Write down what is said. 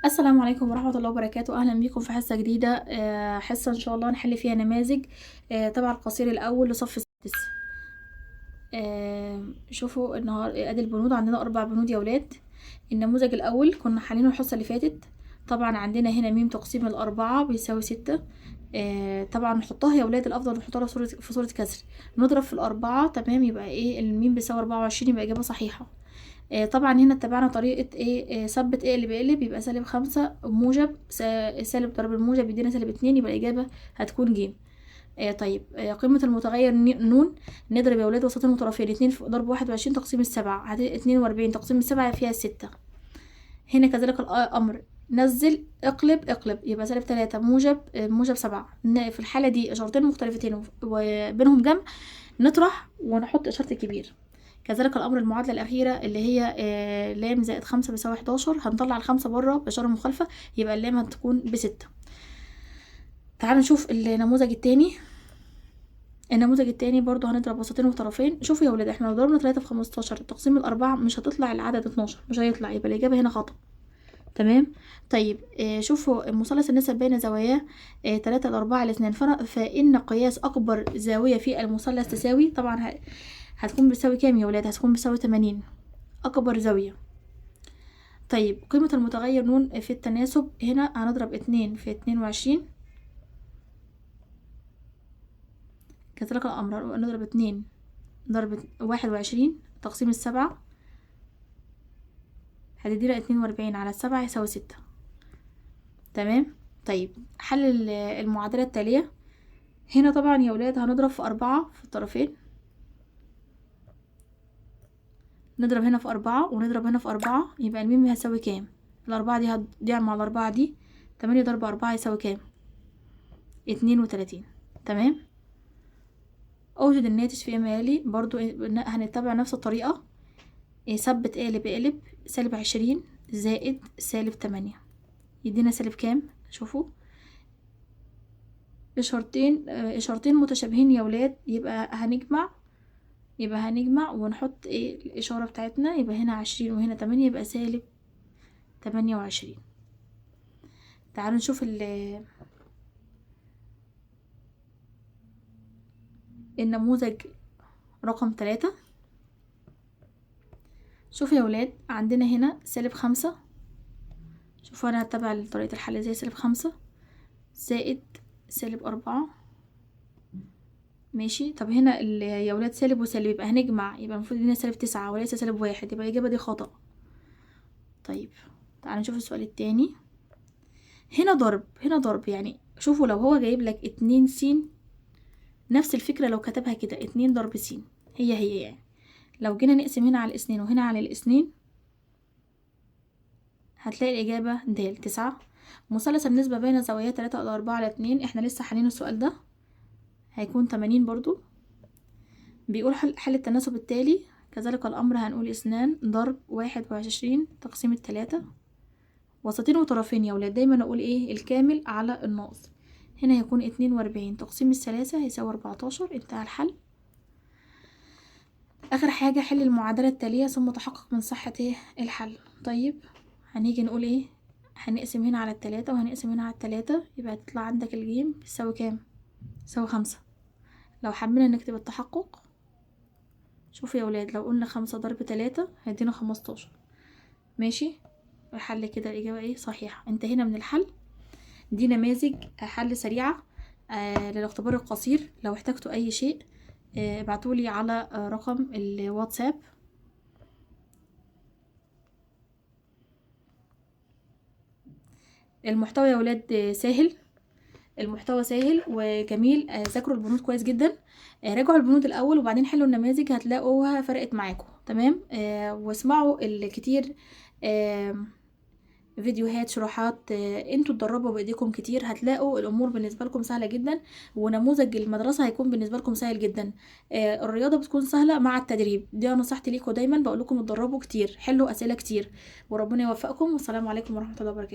السلام عليكم ورحمة الله وبركاته. أهلا بكم في حصة جديدة. حصة إن شاء الله نحل فيها نماذج تبع القصير الأول لصف السادس. شوفوا النهار أدي البنود، عندنا 4 بنود يا ولاد. النموذج الأول كنا حالينه الحصة اللي فاتت. طبعا عندنا هنا م تقسيم الأربعة بيساوي 6. طبعا نحطها يا ولاد، الأفضل نحطها في صورة كسر، نضرب في الأربعة. تمام، يبقى ايه الميم بيساوي 24، يبقى إجابة صحيحة. طبعا هنا اتبعنا طريقة ايه، ثبت اقلب اقلب، يبقى -5 موجب سالب ضرب الموجب يدينا -2، يبقى الإجابة هتكون ج. طيب، قيمة المتغير ن نضرب يا ولاد وسطين وطرفين. 2 ضرب 21 تقسيم 7 42 تقسيم 7 فيها 6. هنا كذلك الأمر، نزل اقلب اقلب، يبقى -3 موجب موجب 7. في الحالة دي إشارتين مختلفتين وبينهم جمع، نطرح ونحط إشارة كبير. كذلك الأمر المعادلة الأخيرة اللي هي لام زائد 5 بيساوي 11، هنطلع ال5 بره بإشارة مخالفة، يبقى اللام هتكون ب6. تعالوا نشوف النموذج التاني. النموذج التاني برضو هنضرب وسطين وطرفين. شوفوا يا ولاد، احنا لو ضربنا 3 في 15 تقسيم الأربعة مش هتطلع العدد 12، مش هيطلع، يبقى الإجابة هنا خطأ. تمام. طيب، شوفوا مثلث النسب بين زواياه 3 ل4 ل 2، فإن قياس أكبر زاوية في المثلث تساوي، طبعا هتكون بتساوي كام يا ولاد؟ هتكون بتساوي 80، أكبر زاوية. طيب، قيمة المتغير ن في التناسب، هنا هنضرب 2 في 22. كذلك الأمر نضرب 2 ضرب 21 تقسيم 7 هتدينا 42 على 7 يساوي 6. تمام. طيب، حل المعادلة التالية. هنا طبعا يا ولاد هنضرب في 4 في الطرفين، نضرب هنا في 4 ونضرب هنا في 4، يبقى الميم هتساوي كام؟ الأربعة دي هتضيع مع الأربعة دي، 8 ضرب 4 يساوي كام؟ 32. تمام. أوجد الناتج فيما يلي، برضو هنتبع نفس الطريقة. ثبت قالب اقلب، -20 زائد -8 يدينا سالب كام؟ شوفوا إشارتين متشابهين يا ولاد، يبقى هنجمع ونحط ايه الإشارة بتاعتنا، يبقى هنا 20 وهنا 8، يبقى -28. تعالوا نشوف النموذج رقم 3. شوفوا يا ولاد، عندنا هنا -5. شوفوا انا هتبع طريقة الحل زي -5 زائد -4. ماشي. طب هنا يا ولاد سالب وسالب، يبقى هنجمع، يبقى المفروض هنا -9 وليس -1، يبقى الإجابة دي خطأ. طيب، تعالوا نشوف السؤال التاني. هنا ضرب يعني، شوفوا لو هو جايب لك 2 س، نفس الفكرة لو كتبها كده 2 ضرب س، هي يعني. لو جينا نقسم هنا على الإثنين وهنا على الإثنين، هتلاقي الإجابة د 9. مثلث النسبة بين زوايا 3 إلى 4 على 2، احنا لسه حالين السؤال ده، هيكون 80 برضو. بيقول حل التناسب التالي. كذلك الأمر هنقول 2 ضرب 21 تقسيم 3، وسطين وطرفين يا ولاد دايما أقول ايه الكامل على الناقص. هنا هيكون 42 تقسيم 3 هيساوي 14. انتهى الحل. آخر حاجة حل المعادلة التالية ثم تحقق من صحة الحل. طيب، هنيجي نقول ايه، هنقسم هنا على 3 وهنقسم هنا على 3، يبقى هتطلع عندك الجيم بتساوي كام؟ تساوي 5. لو حبينا نكتب التحقق، شوفوا يا ولاد، لو قلنا 5 ضرب 3 هيدينا 15. ماشي. الحل كده الإجابة ايه صحيحة. انتهينا من الحل. دي نماذج حل سريعة للاختبار القصير. لو احتجتوا أي شيء ابعتولي على رقم الواتساب. المحتوى يا ولاد سهل، المحتوى سهل وجميل. ذاكروا البنود كويس جدا. راجعوا البنود الاول وبعدين حلوا النماذج، هتلاقوها فرقت معاكم. تمام. واسمعوا الكتير فيديوهات شروحات. انتوا تدربوا بايديكم كتير، هتلاقوا الامور بالنسبه لكم سهله جدا، ونموذج المدرسه هيكون بالنسبه لكم سهل جدا. الرياضه بتكون سهله مع التدريب، دي نصيحتي ليكم دايما، بقول لكم اتدربوا كتير، حلوا اسئله كتير، وربنا يوفقكم. والسلام عليكم ورحمه الله وبركاته.